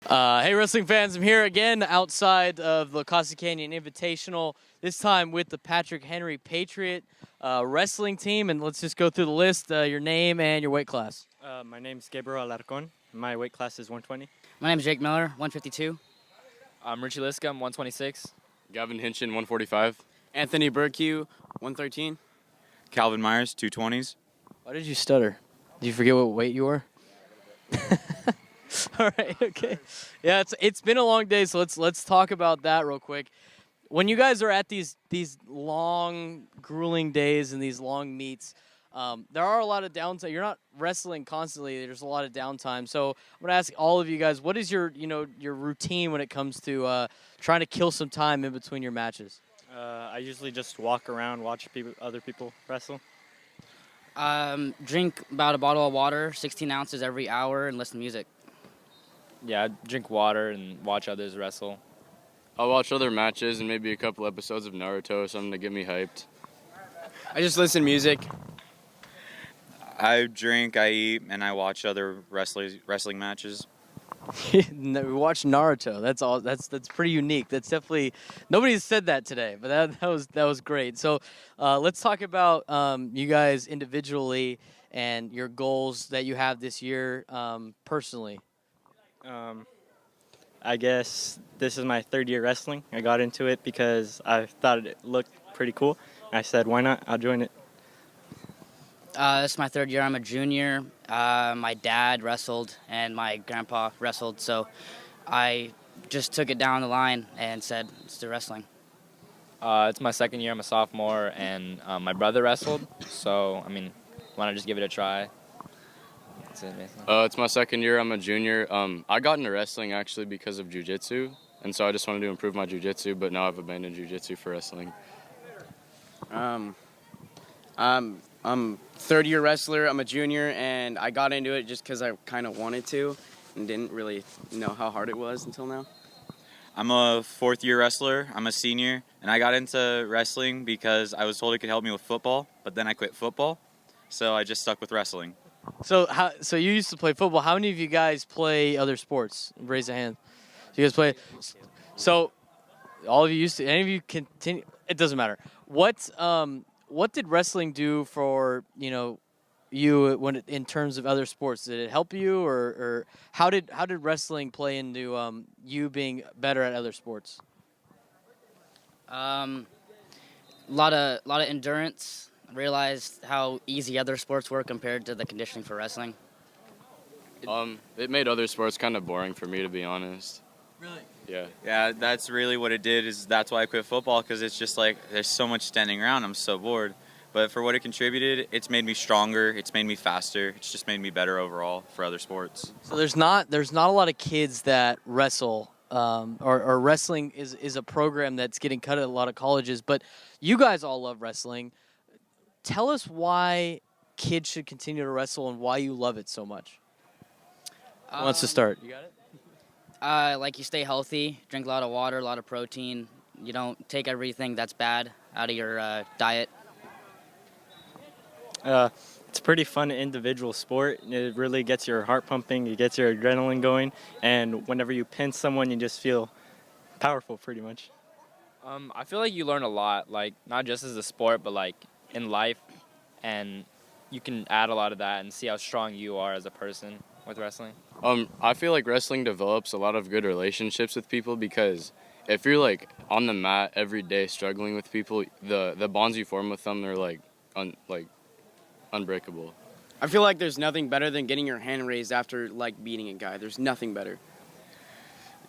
Hey, wrestling fans, I'm here again outside of the Casa Canyon Invitational, this time with the Patrick Henry Patriot wrestling team. And let's just go through the list, your name and your weight class. My name's Gabriel Alarcon. My weight class is 120. My name's Jake Miller, 152. I'm Richie Liska, I'm 126. Gavin Hinchin, 145. Anthony Burkew, 113. Calvin Myers, 220s. Why did you stutter? Did you forget what weight you were? All right, okay. Yeah, it's been a long day, so let's talk about that real quick. When you guys are at these long, grueling days and these long meets, there are a lot of downtime. You're not wrestling constantly. There's a lot of downtime. So I'm gonna ask all of you guys, what is your routine when it comes to trying to kill some time in between your matches? I usually just walk around, watch other people wrestle. Drink about a bottle of water, 16 ounces every hour, and listen to music. Yeah, I drink water and watch others wrestle. I'll watch other matches and maybe a couple episodes of Naruto or something to get me hyped. I just listen to music. I drink, I eat, and I watch other wrestling matches. We watch Naruto. That's all. That's pretty unique. That's definitely nobody's said that today, but that was great. So let's talk about you guys individually and your goals that you have this year personally. I guess this is my third year wrestling. I got into it because I thought it looked pretty cool. I said, why not? I'll join it. This is my third year. I'm a junior. My dad wrestled and my grandpa wrestled, so I just took it down the line and said, let's do wrestling. It's my second year, I'm a sophomore, and my brother wrestled, so, why not just give it a try? That's it, Mason. It's my second year. I'm a junior. I got into wrestling actually because of jiu-jitsu, and so I just wanted to improve my jiu-jitsu, but now I've abandoned jiu-jitsu for wrestling. I'm third-year wrestler. I'm a junior, and I got into it just because I kind of wanted to and didn't really know how hard it was until now. I'm a fourth-year wrestler. I'm a senior, and I got into wrestling because I was told it could help me with football, but then I quit football, so I just stuck with wrestling. So you used to play football. How many of you guys play other sports? Raise a hand. You guys play. So all of you used to. Any of you continue? It doesn't matter. What did wrestling do for you when in terms of other sports? Did it help you, or how did wrestling play into you being better at other sports? A lot of endurance. Realized how easy other sports were compared to the conditioning for wrestling. It made other sports kind of boring for me, to be honest. Really? Yeah. Yeah, that's really what it did. That's why I quit football, because it's just like there's so much standing around. I'm so bored. But for what it contributed, it's made me stronger. It's made me faster. It's just made me better overall for other sports. So there's not a lot of kids that wrestle, or wrestling is a program that's getting cut at a lot of colleges. But you guys all love wrestling. Tell us why kids should continue to wrestle and why you love it so much. Who wants to start? You got it? Like you stay healthy, drink a lot of water, a lot of protein. You don't take everything that's bad out of your diet. It's a pretty fun individual sport. It really gets your heart pumping. It gets your adrenaline going. And whenever you pin someone, you just feel powerful pretty much. I feel like you learn a lot, like, not just as a sport, but, like, in life. And you can add a lot of that and see how strong you are as a person with wrestling. I feel like wrestling develops a lot of good relationships with people, because if you're like on the mat every day struggling with people, the bonds you form with them are like unbreakable. I feel like there's nothing better than getting your hand raised after like beating a guy. There's nothing better.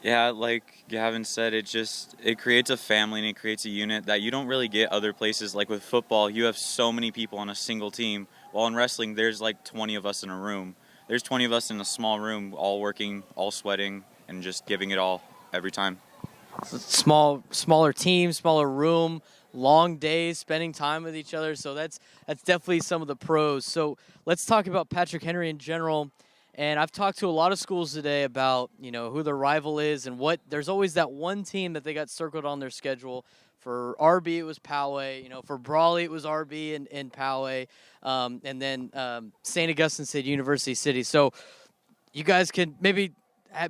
Yeah, like Gavin said, it creates a family and it creates a unit that you don't really get other places. Like with football, you have so many people on a single team. While in wrestling, there's like 20 of us in a room. There's 20 of us in a small room, all working, all sweating, and just giving it all every time. Smaller team, smaller room, long days, spending time with each other. So that's definitely some of the pros. So let's talk about Patrick Henry in general. And I've talked to a lot of schools today about, who their rival is and there's always that one team that they got circled on their schedule. For RB, it was Poway. For Brawley, it was RB and Poway. And then St. Augustine State, University City. So you guys can maybe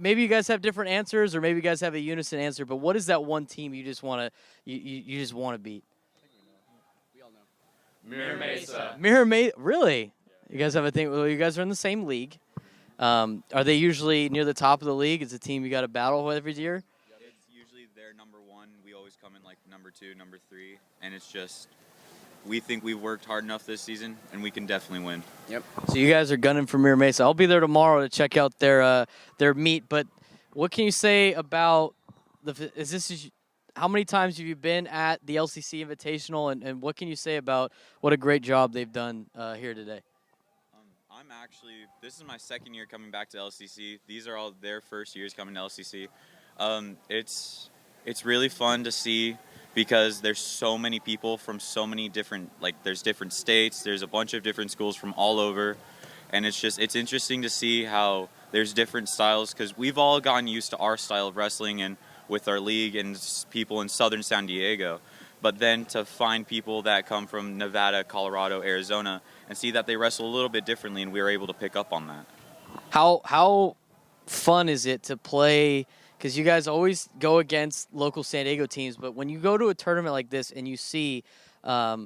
maybe you guys have different answers, or maybe you guys have a unison answer. But what is that one team you just want to you just want to beat? We all know. Mirror Mesa. Mirror Mesa, really? You guys have a thing? Well, you guys are in the same league. Are they usually near the top of the league? Is a team you got to battle with every year? It's usually they're number one. We always come in like number 2, number 3, and it's just we think we've worked hard enough this season, and we can definitely win. Yep. So you guys are gunning for Mirror Mesa. I'll be there tomorrow to check out their meet. But what can you say about how many times have you been at the LCC Invitational, and what can you say about what a great job they've done here today? This is my second year coming back to LCC. These are all their first years coming to LCC. It's really fun to see because there's so many people from so many different, there's different states, there's a bunch of different schools from all over, and it's interesting to see how there's different styles because we've all gotten used to our style of wrestling and with our league and people in southern San Diego. But then to find people that come from Nevada, Colorado, Arizona, and see that they wrestle a little bit differently, and we were able to pick up on that. How fun is it to play? Because you guys always go against local San Diego teams, but when you go to a tournament like this and you see a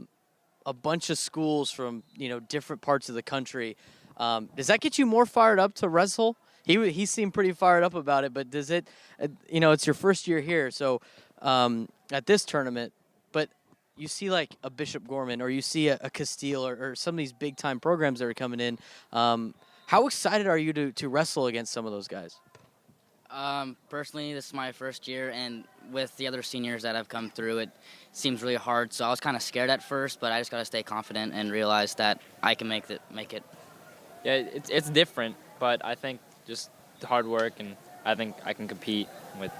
bunch of schools from different parts of the country, does that get you more fired up to wrestle? He seemed pretty fired up about it, but does it? It's your first year here, so at this tournament. But you see like a Bishop Gorman, or you see a Castile, or some of these big time programs that are coming in. How excited are you to wrestle against some of those guys? Personally, this is my first year, and with the other seniors that have come through, it seems really hard. So I was kind of scared at first, but I just got to stay confident and realize that I can make it. Yeah, it's different, but I think just hard work, and I think I can compete with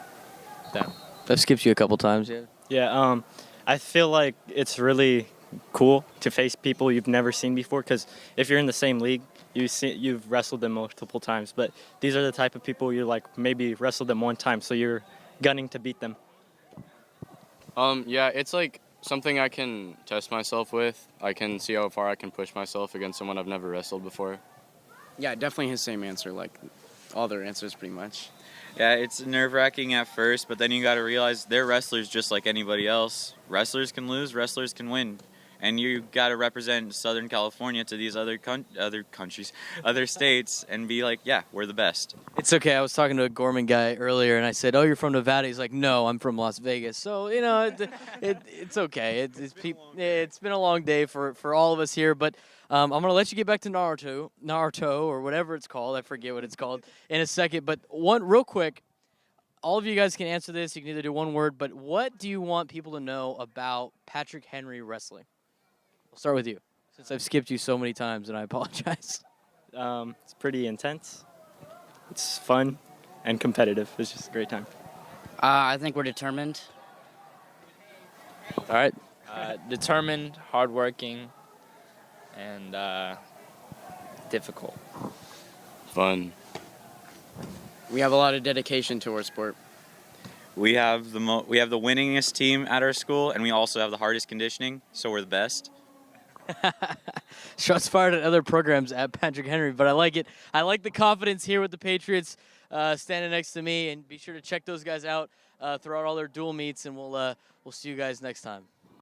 them. I've skipped you a couple times, yeah. Yeah, I feel like it's really cool to face people you've never seen before because if you're in the same league, you've wrestled them multiple times. But these are the type of people you maybe wrestled them one time, so you're gunning to beat them. Yeah, it's like something I can test myself with. I can see how far I can push myself against someone I've never wrestled before. Yeah, definitely his same answer, like all their answers pretty much. Yeah, it's nerve-wracking at first, but then you got to realize they're wrestlers just like anybody else. Wrestlers can lose, wrestlers can win. And you got to represent Southern California to these other countries, other states, and be like, yeah, we're the best. It's okay. I was talking to a Gorman guy earlier, and I said, "Oh, you're from Nevada?" He's like, "No, I'm from Las Vegas." So it's okay. It's been a long day for all of us here, but I'm gonna let you get back to Naruto, or whatever it's called. I forget what it's called in a second. But one real quick, all of you guys can answer this. You can either do one word, but what do you want people to know about Patrick Henry Wrestling? We'll start with you, since I've skipped you so many times, and I apologize. It's pretty intense. It's fun and competitive. It's just a great time. I think we're determined. All right. Determined, hardworking, and difficult. Fun. We have a lot of dedication to our sport. We have the winningest team at our school, and we also have the hardest conditioning, so we're the best. Shots fired at other programs at Patrick Henry, but I like it. I like the confidence here with the Patriots standing next to me, and be sure to check those guys out throughout all their dual meets, and we'll see you guys next time.